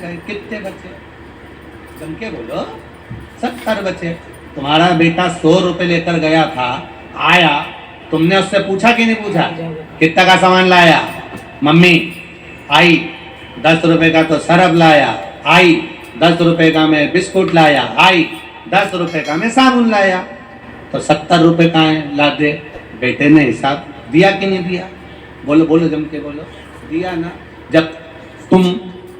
गए। कितने बचे? जम के बोलो। 70 बचे। तुम्हारा बेटा 100 रुपए लेकर गया था, आया, तुमने उससे पूछा कि नहीं पूछा कितना का सामान लाया? मम्मी आई 10 रुपए का तो सरफ लाया, आई 10 रुपए का मैं बिस्कुट लाया, आई 10 रुपए का मैं साबुन लाया। तो 70 रुपए का है, ला दे। बेटे ने हिसाब दिया कि नहीं दिया? बोलो बोलो, जम के बोलो। दिया ना। जब तुम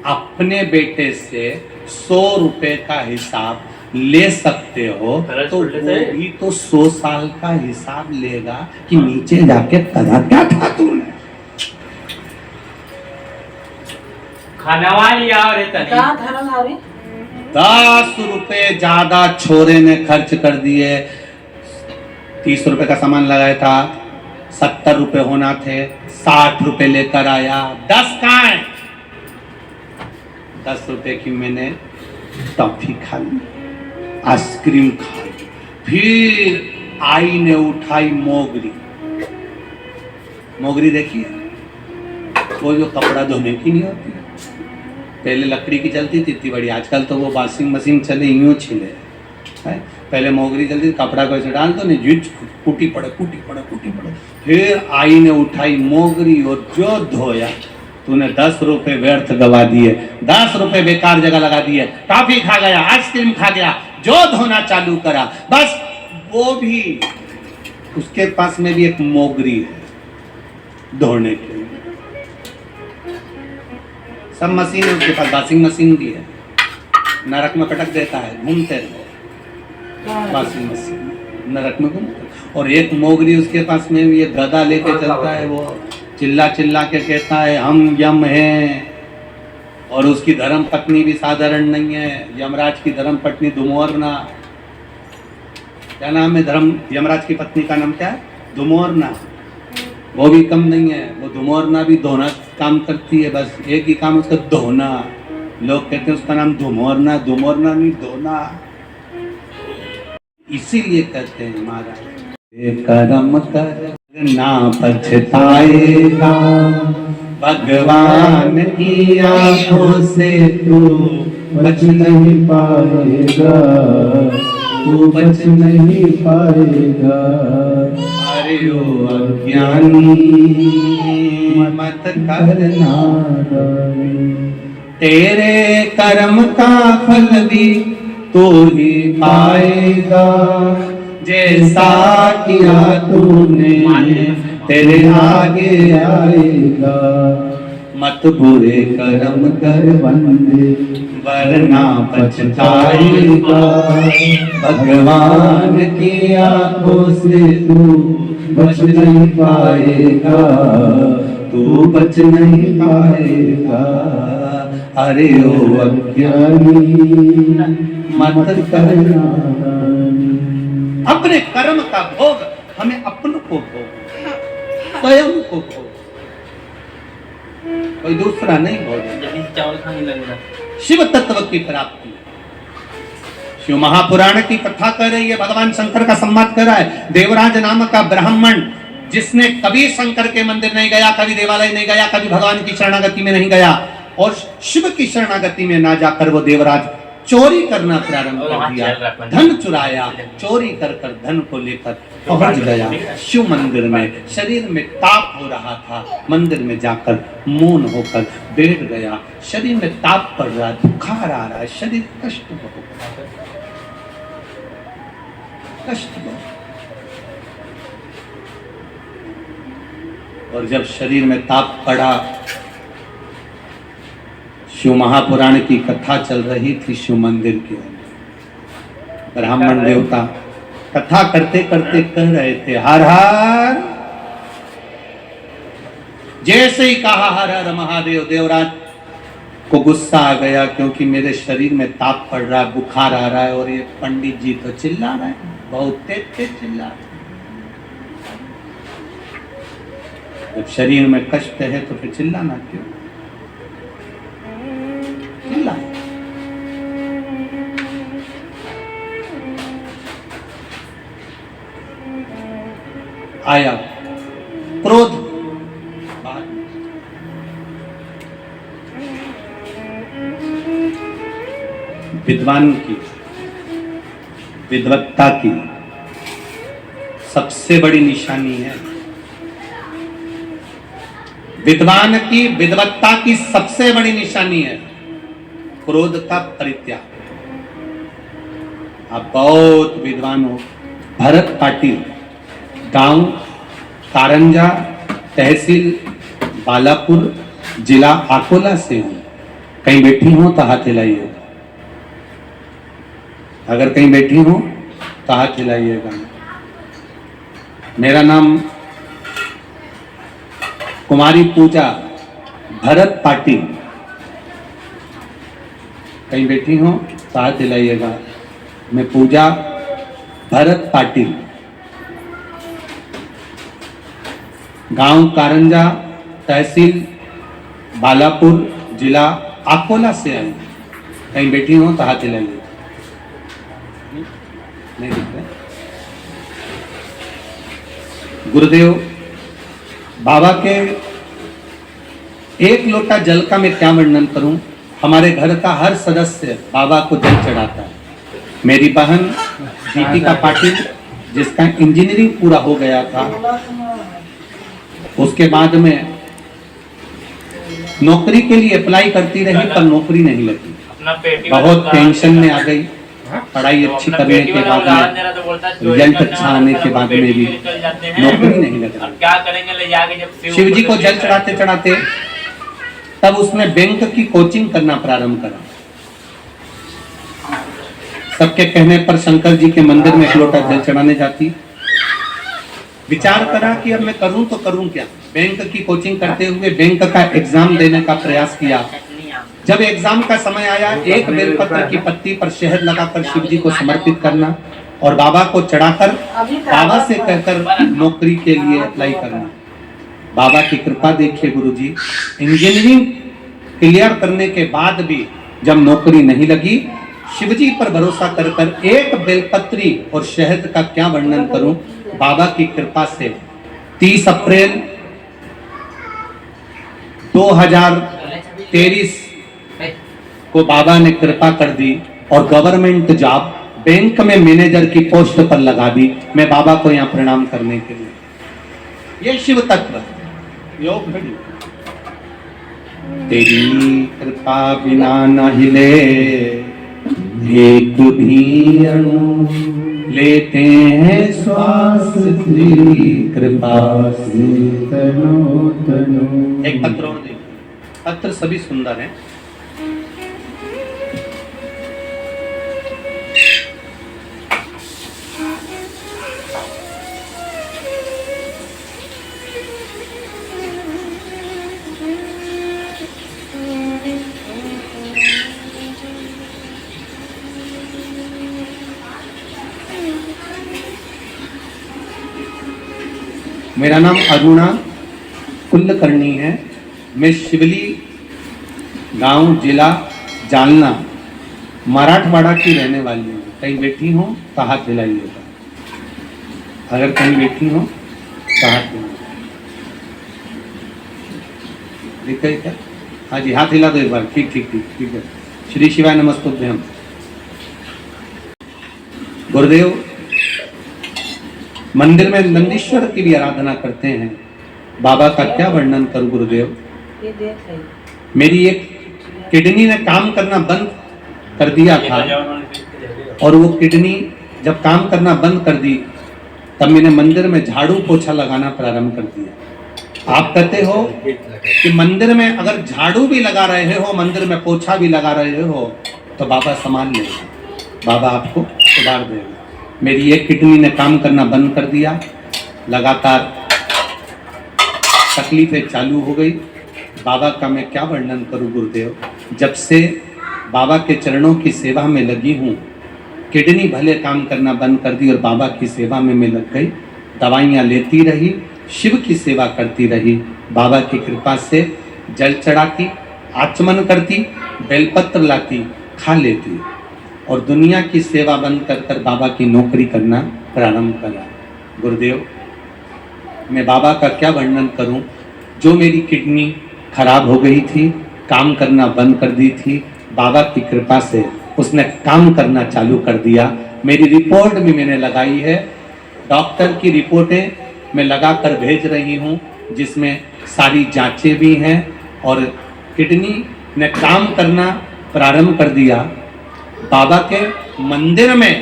अपने बेटे से 100 रुपए का हिसाब ले सकते हो तो वो भी तो 100 साल का हिसाब लेगा कि नीचे जाके करा क्या था तूने। खानावा लिया रे तनी 10 रुपए ज्यादा छोरे ने खर्च कर दिए। 30 रुपए का सामान लगाया था, 70 रुपए होना थे, 60 रुपए लेकर आया। 10 कहाँ है? 10 रुपए की मैंने टॉफी खा ली, आइसक्रीम खा ली। फिर आई ने उठाई मोगरी। मोगरी देखिए, वो जो कपड़ा धोने की नहीं होती, पहले लकड़ी की चलती थी इतनी बड़ी, आजकल तो वो वॉशिंग मशीन चले, यूं छिले है। पहले मोगरी चलती थी, कपड़ा को ऐसे डाल दो, नहीं जुट कूटी पड़े कूटी पड़े कूटी पड़े। फिर आई ने उठाई मोगरी और जो धोया। तूने 10 रुपए व्यर्थ गवा दिए, 10 रुपए बेकार जगह लगा दिए। टॉफी खा गया, आइसक्रीम खा गया, जो धोना चालू करा बस वो भी, उसके पास में भी एक मोगरी है धोने के लिए। सब मशीन है उसके पास, वॉशिंग मशीन भी है, नरक में पटक देता है, घूमते रहो वॉशिंग मशीन, नरक में घूमते। और एक मोगरी उसके पास में भी, एक गदा लेके चलता है, वो चिल्ला चिल्ला के कहता है हम यम हैं। और उसकी धर्म पत्नी भी साधारण नहीं है, यमराज की धर्म पत्नी धुमोरना। क्या नाम है धर्म यमराज की पत्नी का? नाम क्या है? धुमोरना। वो भी कम नहीं है, वो धुमोरना भी धोना काम करती है, बस एक ही काम उसका धोना। लोग कहते हैं उसका नाम धुमोरना, धुमोरना नहीं धोना। इसीलिए कहते हैं महाराज कर्म कर ना पछताएगा, भगवान की आंखों से तू बच नहीं पाएगा, तू बच नहीं पाएगा। अरे ओ अज्ञानी मत करना, तेरे कर्म का फल भी तू ही पाएगा। जैसा किया तूने तेरे आगे आएगा। मत बुरे कर्म कर बंदे वरना पछताएगा, भगवान की आंखों से तू बच नहीं पाएगा, तू बच नहीं पाएगा। अरे ओ अज्ञानी मत करना। अपने कर्म का भोग हमें अपनों को भोग, स्वयं को भोग, कोई दूसरा नहीं भोग। चावल खाने लगेगा। शिव तत्व की प्राप्ति। शिव महापुराण की कथा कर रही है, भगवान शंकर का संवाद कर रहा है। देवराज नामक का ब्राह्मण जिसने कभी शंकर के मंदिर नहीं गया, कभी देवालय नहीं गया, कभी भगवान की शरणागति में नहीं गया, और शिव की शरणागति में ना जाकर वो देवराज चोरी करना प्रारंभ कर दिया, धन चुराया, चोरी कर कर धन को लेकर पहुंच गया शिव मंदिर में। शरीर में ताप हो रहा था, मंदिर में जाकर मौन होकर बैठ गया। शरीर में ताप पड़ रहा है, बुखार आ रहा है, शरीर कष्ट बहुत, कष्ट बहुत। और जब शरीर में ताप पड़ा, शिव महापुराण की कथा चल रही थी शिव मंदिर के अंदर। ब्राह्मण देवता कथा करते करते कह रहे थे हर हर। जैसे ही कहा हर हर महादेव, देवराज को गुस्सा आ गया, क्योंकि मेरे शरीर में ताप पड़ रहा है, बुखार आ रहा है, और ये पंडित जी तो चिल्ला रहे हैं, बहुत तेज तेज चिल्ला रहे हैं। जब शरीर में कष्ट है तो फिर चिल्लाना क्यों? चिल्ला। आया क्रोध, विद्वान की, विद्वत्ता की सबसे बड़ी निशानी है। विद्वान की विद्वत्ता की सबसे बड़ी निशानी है क्रोध का परित्याग। आप बहुत विद्वान हो। भरत पाटिल, गांव कारंजा, तहसील बालापुर, जिला अकोला से हूं। कहीं बैठी हो तो हाथ हिलाइएगा। अगर कहीं बैठी हो तो हाथ हिलाइएगा। मेरा नाम कुमारी पूजा भरत पाटिल। कहीं बैठी हो तो हाथ हिलाइएगा। मैं पूजा भरत पाटिल, गांव कारंजा, तहसील बालापुर, जिला अकोला से आई। कहीं बैठी हो तो हाथ हिलाइए। नहीं दिख रहा? गुरुदेव बाबा के एक लोटा जल का मैं क्या वर्णन करूं। हमारे घर का हर सदस्य बाबा को जल चढ़ाता है। मेरी बहन दीपिका पाटिल, जिसका इंजीनियरिंग पूरा हो गया था, उसके बाद में नौकरी के लिए अप्लाई करती रही पर नौकरी नहीं लगी। बहुत टेंशन में आ गई। पढ़ाई अच्छी करने के बाद में, रिजल्ट अच्छा आने के बाद में भी नौकरी नहीं लगी। क्या करेंगे ले जाके जब शिव जी को जल चढ़ाते चढ़ाते तब उसने बैंक की कोचिंग करना प्रारंभ करा। सबके कहने पर शंकर जी के मंदिर में एक लोटा जल चढ़ाने जाती। विचार करा कि अब मैं करूं तो करूं क्या। बैंक की कोचिंग करते हुए बैंक का एग्जाम देने का प्रयास किया। जब एग्जाम का समय आया, एक बेलपत्र की पत्ती पर शहद लगाकर शिव जी को समर्पित करना और बाबा को चढ़ाकर बाबा से कहकर नौकरी के लिए अप्लाई करना। बाबा की कृपा देखिए गुरुजी, इंजीनियरिंग क्लियर करने के बाद भी जब नौकरी नहीं लगी, शिवजी पर भरोसा कर कर एक बेलपत्री और शहद का क्या वर्णन करूं। बाबा की कृपा से 30 अप्रैल 2023 को बाबा ने कृपा कर दी और गवर्नमेंट जॉब बैंक में मैनेजर की पोस्ट पर लगा दी। मैं बाबा को यहाँ प्रणाम करने के लिए। ये शिव तत्व योग घड़ी। तेरी कृपा बिना न हिले एक भी अणु, लेते हैं श्वास तेरी कृपा से तनो तनो। एक पत्र और देखिए। पत्र सभी सुंदर हैं। मेरा नाम अरुणा कुलकर्णी है। मैं शिवली गांव, जिला जालना, मराठवाड़ा की रहने वाली हूँ। कहीं बैठी हो तो हाथ हिलाइएगा। अगर कहीं बैठी हो तो हाथ हिलाइएगा। ठीक है क्या? हाँ जी, हाथ हिला दो एक बार। ठीक ठीक ठीक ठीक है। श्री शिवाय नमस्तुभ्यम। गुरुदेव मंदिर में नंदीश्वर की भी आराधना करते हैं। बाबा का क्या वर्णन करूं गुरुदेव। मेरी एक किडनी ने काम करना बंद कर दिया था और वो किडनी जब काम करना बंद कर दी तब मैंने मंदिर में झाड़ू पोछा लगाना प्रारंभ कर दिया। आप कहते हो कि मंदिर में अगर झाड़ू भी लगा रहे हो, मंदिर में पोछा भी लगा रहे हो तो बाबा संभाल लेगा, बाबा आपको सुधार देगा। मेरी एक किडनी ने काम करना बंद कर दिया। लगातार तकलीफें चालू हो गई। बाबा का मैं क्या वर्णन करूं गुरुदेव। जब से बाबा के चरणों की सेवा में लगी हूं, किडनी भले काम करना बंद कर दी और बाबा की सेवा में मैं लग गई। दवाइयाँ लेती रही, शिव की सेवा करती रही। बाबा की कृपा से जल चढ़ाती, आचमन करती, बेलपत्र लाती, खा लेती और दुनिया की सेवा बंद कर कर बाबा की नौकरी करना प्रारंभ करा। गुरुदेव मैं बाबा का क्या वर्णन करूं। जो मेरी किडनी खराब हो गई थी, काम करना बंद कर दी थी, बाबा की कृपा से उसने काम करना चालू कर दिया। मेरी रिपोर्ट भी मैंने लगाई है, डॉक्टर की रिपोर्टें मैं लगा कर भेज रही हूँ, जिसमें सारी जांचें भी हैं और किडनी ने काम करना प्रारंभ कर दिया। बाबा के मंदिर में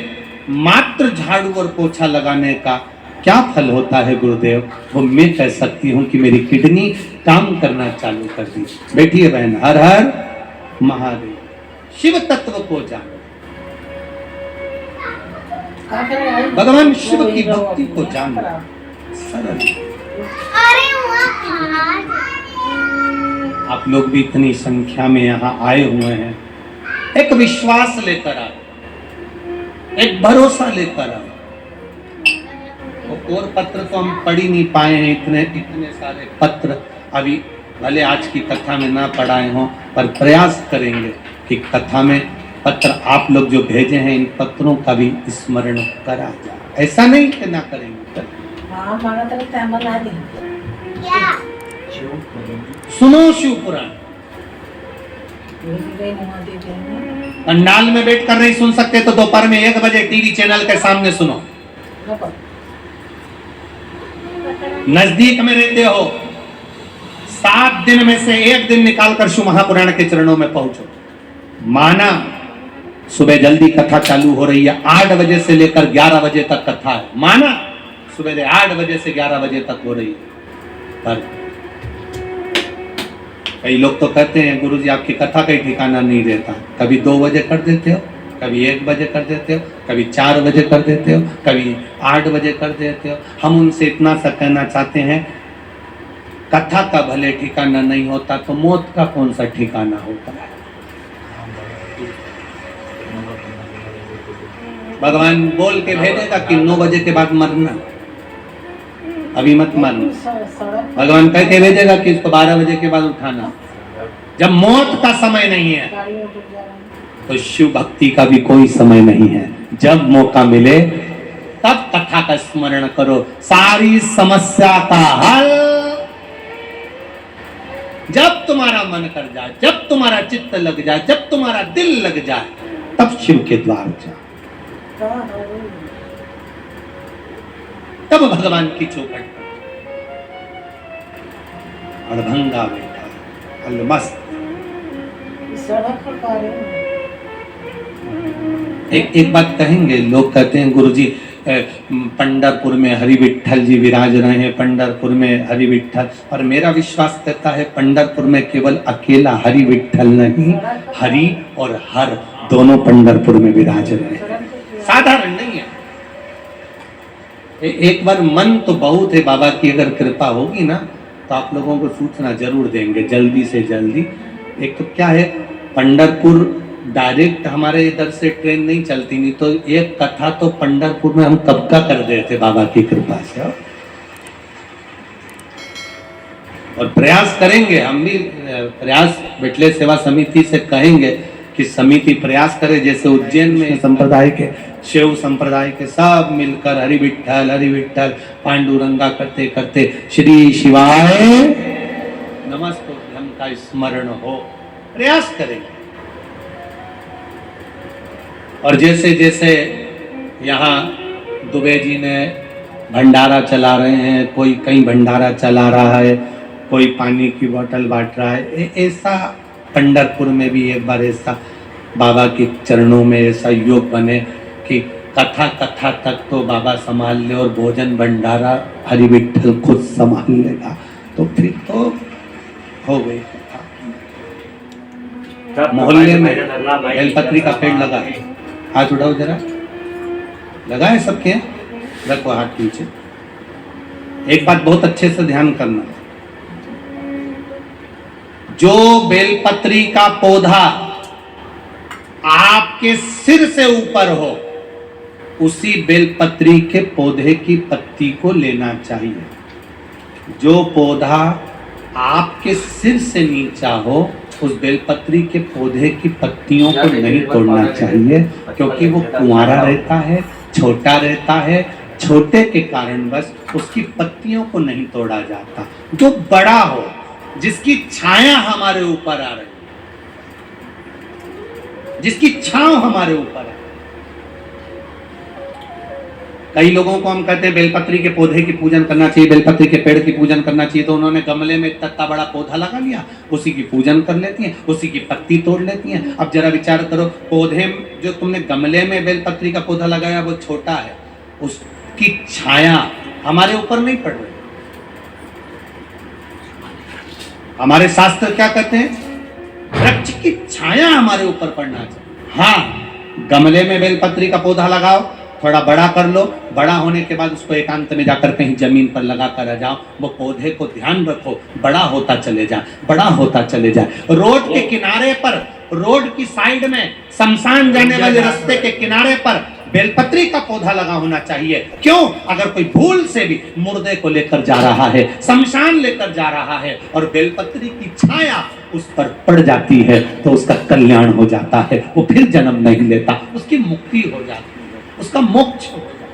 मात्र झाड़ू और पोछा लगाने का क्या फल होता है गुरुदेव, वो मैं कह सकती हूँ कि मेरी किडनी काम करना चालू कर दी। बैठिए बहन, हर हर महादेव। शिव तत्व को जानो, भगवान शिव की भक्ति को जानो, सरल। आप लोग भी इतनी संख्या में यहाँ आए हुए हैं, एक विश्वास लेकर आओ, एक भरोसा लेकर आओ। और पत्र तो हम पढ़ ही नहीं पाए हैं, इतने सारे पत्र अभी भले आज की कथा में ना पढ़ाए हों, पर प्रयास करेंगे कि कथा में पत्र आप लोग जो भेजे हैं, इन पत्रों का भी स्मरण करा जाए। ऐसा नहीं कि ना करेंगे। सुनो शिव पुराण। पंडाल में बैठ कर नहीं सुन सकते तो दोपहर में 1 बजे टीवी चैनल के सामने सुनो। नजदीक में रहते हो, 7 दिन में से 1 दिन निकालकर शिव महापुराण के चरणों में पहुंचो। माना सुबह जल्दी कथा चालू हो रही है, 8 बजे से लेकर 11 बजे तक कथा है। माना सुबह 8 बजे से 11 बजे तक हो रही है। पर कई लोग तो कहते हैं गुरुजी आपकी कथा का ठिकाना नहीं रहता, कभी 2 बजे कर देते हो, कभी 1 बजे कर देते हो, कभी 4 बजे कर देते हो, कभी 8 बजे कर देते हो। हम उनसे इतना सा कहना चाहते हैं, कथा का भले ठिकाना नहीं होता तो मौत का कौन सा ठिकाना होता है। भगवान बोल के भेजेगा कि 9 बजे के बाद मरना, अभी मत मरना। भगवान कह के भेजेगा कि इसको 12 बजे के बाद उठाना। जब मौत का समय नहीं है तो शिव भक्ति का भी कोई समय नहीं है। जब मौका मिले तब कथा का स्मरण करो, सारी समस्या का हल। जब तुम्हारा मन कर जाए, जब तुम्हारा चित्त लग जाए, जब तुम्हारा दिल लग जाए, तब शिव के द्वार जाओ, तब भगवान की चौखट अड़भंगा बैठा अलमस्त। एक बात कहेंगे, लोग कहते हैं गुरुजी पंढरपुर में हरि विठल जी विराज रहे हैं, पंढरपुर में हरि विठल। और मेरा विश्वास कहता है पंढरपुर में केवल अकेला हरि विठल नहीं, हरि और हर दोनों पंढरपुर में विराज रहे हैं। साधारण नहीं है। एक बार मन तो बहुत है, बाबा की अगर कृपा होगी ना तो आप लोगों को सूचना जरूर देंगे जल्दी से जल्दी। एक तो क्या है, पंढरपुर डायरेक्ट हमारे इधर से ट्रेन नहीं चलती, नहीं तो एक कथा तो पंढरपुर में हम कब का कर देते बाबा की कृपा से। और प्रयास करेंगे, हम भी प्रयास बिटले सेवा समिति से कहेंगे कि समिति प्रयास करे, जैसे उज्जैन में संप्रदाय के शिव संप्रदाय के सब मिलकर हरि विठ्ठल पांडुरंगा करते करते श्री शिवाय नमस्तुभ्यं का स्मरण हो, प्रयास करेंगे। और जैसे जैसे यहाँ दुबे जी ने भंडारा चला रहे हैं, कोई कहीं भंडारा चला रहा है, कोई पानी की बोतल बांट रहा है, ऐसा पंढरपुर में भी एक बार ऐसा बाबा के चरणों में ऐसा योग बने कि कथा तक तो बाबा संभाल ले और भोजन भंडारा हरि विठल खुद संभाल लेगा, तो फिर तो हो गई कथा। मोहल्ले में बेलपत्री का पेड़ लगा है, हाथ उठाओ जरा, लगा है सबके, रखो हाथ नीचे। एक बात बहुत अच्छे से ध्यान करना, जो बेलपत्री का पौधा आपके सिर से ऊपर हो, उसी बेलपत्री के पौधे की पत्ती को लेना चाहिए। जो पौधा आपके सिर से नीचा हो, उस बेलपत्री के पौधे की पत्तियों को नहीं तोड़ना चाहिए, क्योंकि वो कुंवारा रहता है, छोटा रहता है, छोटे के कारण बस उसकी पत्तियों को नहीं तोड़ा जाता। जो बड़ा हो, जिसकी छाया हमारे ऊपर आ रही, जिसकी छांव हमारे ऊपर है। कई लोगों को हम कहते हैं बेलपत्री के पौधे की पूजन करना चाहिए, बेलपत्री के पेड़ की पूजन करना चाहिए, तो उन्होंने गमले में इतना बड़ा पौधा लगा लिया, उसी की पूजन कर लेती हैं, उसी की पत्ती तोड़ लेती हैं। अब जरा विचार करो, पौधे जो तुमने गमले में बेलपत्री का पौधा लगाया वो छोटा है, उसकी छाया हमारे ऊपर नहीं पड़ रही। हमारे शास्त्र क्या कहते हैं? वृक्ष की छाया हमारे ऊपर पड़ना चाहिए। हाँ, गमले में बेलपत्री का पौधा लगाओ, थोड़ा बड़ा कर लो, बड़ा होने के बाद उसको एकांत में जाकर कहीं जमीन पर लगा कर रह जाओ, वो पौधे को ध्यान रखो, बड़ा होता चले जाए, बड़ा होता चले जाए। रोड के किनारे पर, रोड की साइड में, शमशान जाने वाले रास्ते के किनारे पर बेलपत्री का पौधा लगा होना चाहिए। क्यों? अगर कोई भूल से भी मुर्दे को लेकर जा रहा है, शमशान लेकर जा रहा है और बेलपत्री की छाया उस पर पड़ जाती है तो उसका कल्याण हो जाता है, वो फिर जन्म नहीं लेता, उसकी मुक्ति हो जाती है, उसका मोक्ष हो जाता है,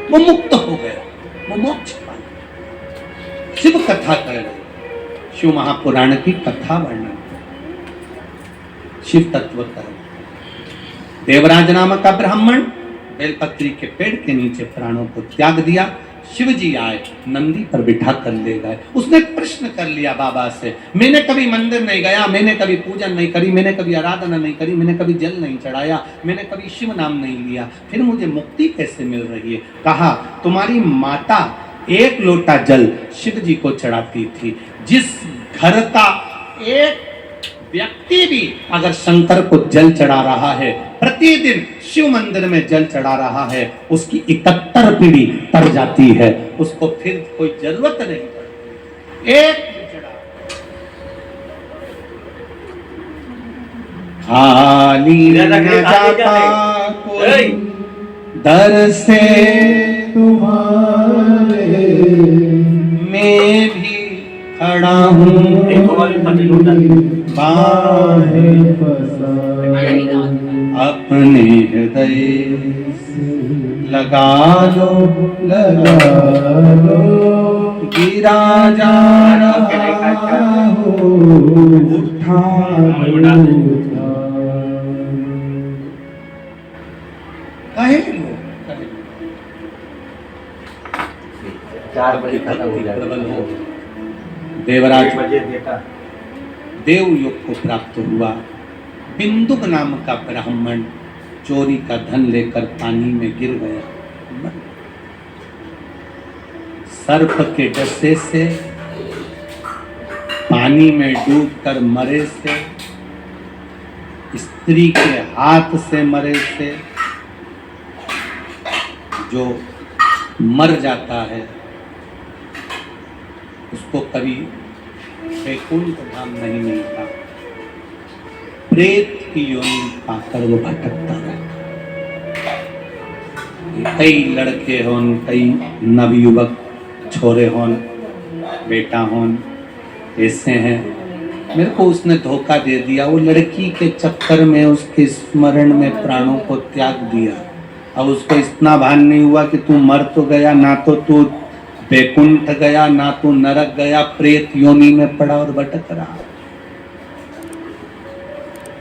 वो मुक्त हो गया, वो मोक्ष पा गया। शिव कथा कर रहे, शिव महापुराण की कथा वर्णन, शिव तत्व कर। देवराज नामक का ब्राह्मण बेलपत्री के पेड़ के नीचे प्राणों को त्याग दिया। शिव जी आए, नंदी पर बिठा कर ले गए। उसने प्रश्न कर लिया बाबा से, मैंने कभी मंदिर नहीं गया, मैंने कभी पूजन नहीं करी, मैंने कभी आराधना नहीं करी, मैंने कभी जल नहीं चढ़ाया, मैंने कभी शिव नाम नहीं लिया, फिर मुझे मुक्ति कैसे मिल रही है? कहा, तुम्हारी माता 1 लोटा जल शिव जी को चढ़ाती थी। जिस घर का एक व्यक्ति भी अगर शंकर को जल चढ़ा रहा है, प्रतिदिन शिव मंदिर में जल चढ़ा रहा है, उसकी 71 पीढ़ी तर जाती है, उसको फिर कोई जरूरत नहीं पड़ती। एक चढ़ा, खाली न जाता कोई दर से तुम्हारे, मैं भी खड़ा हूँ बाहें पसारे, अपने हृदय से लगा लो गिरा जा रहा हो, उठा लो। देवराज देव युग को प्राप्त हुआ। बिंदुक नाम का ब्राह्मण चोरी का धन लेकर पानी में गिर गया। सर्प के डसे से, पानी में डूबकर मरे से, स्त्री के हाथ से मरे से, जो मर जाता है उसको कभी वैकुंठ धाम नहीं मिलता, प्रेत की योनि पाकर वो भटकता रहता। कई लड़के होन, कई नवयुवक छोरे होन, बेटा होन, ऐसे हैं, मेरे को उसने धोखा दे दिया, वो लड़की के चक्कर में उसके स्मरण में प्राणों को त्याग दिया। अब उसको इतना भान नहीं हुआ कि तू मर तो गया, ना तो तू वैकुंठ गया, ना तू नरक गया, प्रेत योनि में पड़ा और भटक रहा।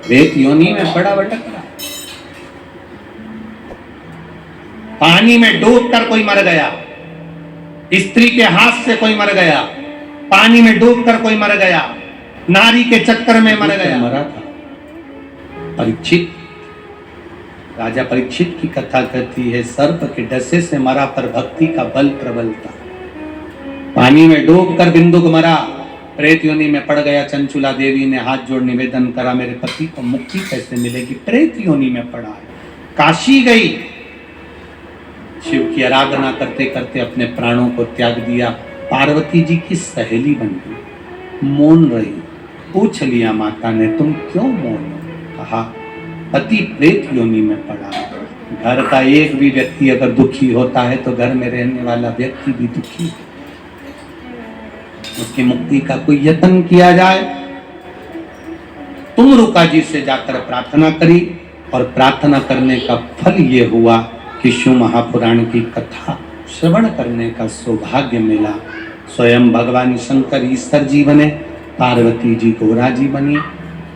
प्रेत योनि में पड़ा, भटक रहा। पानी में डूबकर कोई मर गया, स्त्री के हाथ से कोई मर गया, पानी में डूबकर कोई मर गया, नारी के चक्कर में मर गया। मरा था परीक्षित, राजा परीक्षित की कथा कहती है, सर्प के डसे से मरा पर भक्ति का बल प्रबल था। पानी में डूबकर बिंदुक मरा, प्रेत योनि में पड़ गया। चंचुला देवी ने हाथ जोड़ निवेदन करा, मेरे पति को मुक्ति कैसे मिलेगी? प्रेत योनि में पड़ा है। काशी गई, शिव की आराधना करते करते अपने प्राणों को त्याग दिया। पार्वती जी की सहेली बन गई, मौन रही। पूछ लिया माता ने, तुम क्यों मौन? कहा, पति प्रेत योनि में पड़ा। घर का एक भी व्यक्ति अगर दुखी होता है तो घर में रहने वाला व्यक्ति भी दुखी है। उसकी मुक्ति का कोई यत्न किया जाए। तुम रुका जी से जाकर प्रार्थना करी और प्रार्थना करने का फल ये हुआ कि शिव महापुराण की कथा श्रवण करने का सौभाग्य मिला। स्वयं भगवान शंकर ईश्वर जी बने, पार्वती जी गोरा जी बनी,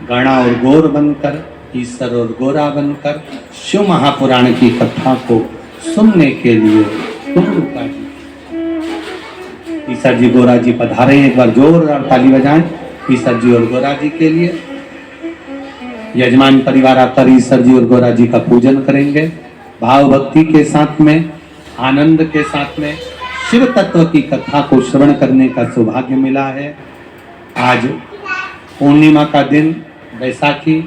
गणा और गौर बनकर, ईश्वर और गोरा बनकर शिव महापुराण की कथा को सुनने के लिए तुम रुका जी। ईश्वर जी गोरा जी पधारे, एक बार जोरदार ताली बजाएं ईश्वर जी और गोरा जी के लिए। यजमान परिवार आकर ईश्वर जी और गोरा जी का पूजन करेंगे। भाव भक्ति के साथ में, आनंद के साथ में शिव तत्व की कथा को श्रवण करने का सौभाग्य मिला है। आज पूर्णिमा का दिन, बैसाखी,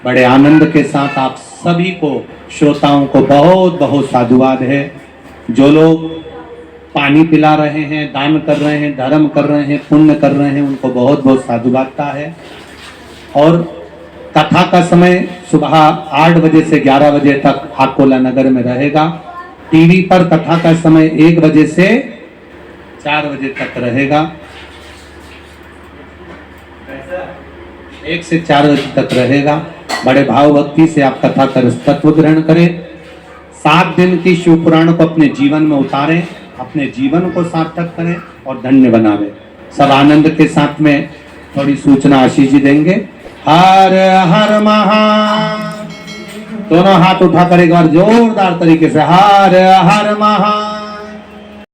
बड़े आनंद के साथ आप सभी को, श्रोताओं को बहुत बहुत साधुवाद है। जो लोग पानी पिला रहे हैं, दान कर रहे हैं, धर्म कर रहे हैं, पुण्य कर रहे हैं, उनको बहुत बहुत साधुवादता है। और कथा का समय सुबह 8 बजे से 11 बजे तक आकोला नगर में रहेगा। टीवी पर कथा का समय 1 बजे से 4 बजे तक रहेगा। 1 से 4 बजे तक रहेगा। बड़े भाव भक्ति से आप कथा का तत्व ग्रहण करें। 7 दिन की शिव पुराण को अपने जीवन में उतारें, अपने जीवन को सार्थक करें और धन्य बनावें। सब आनंद के साथ में थोड़ी सूचना आशीष जी देंगे। हर हर महा, दोनों हाथ उठाकर एक बार जोरदार तरीके से हर हर महा।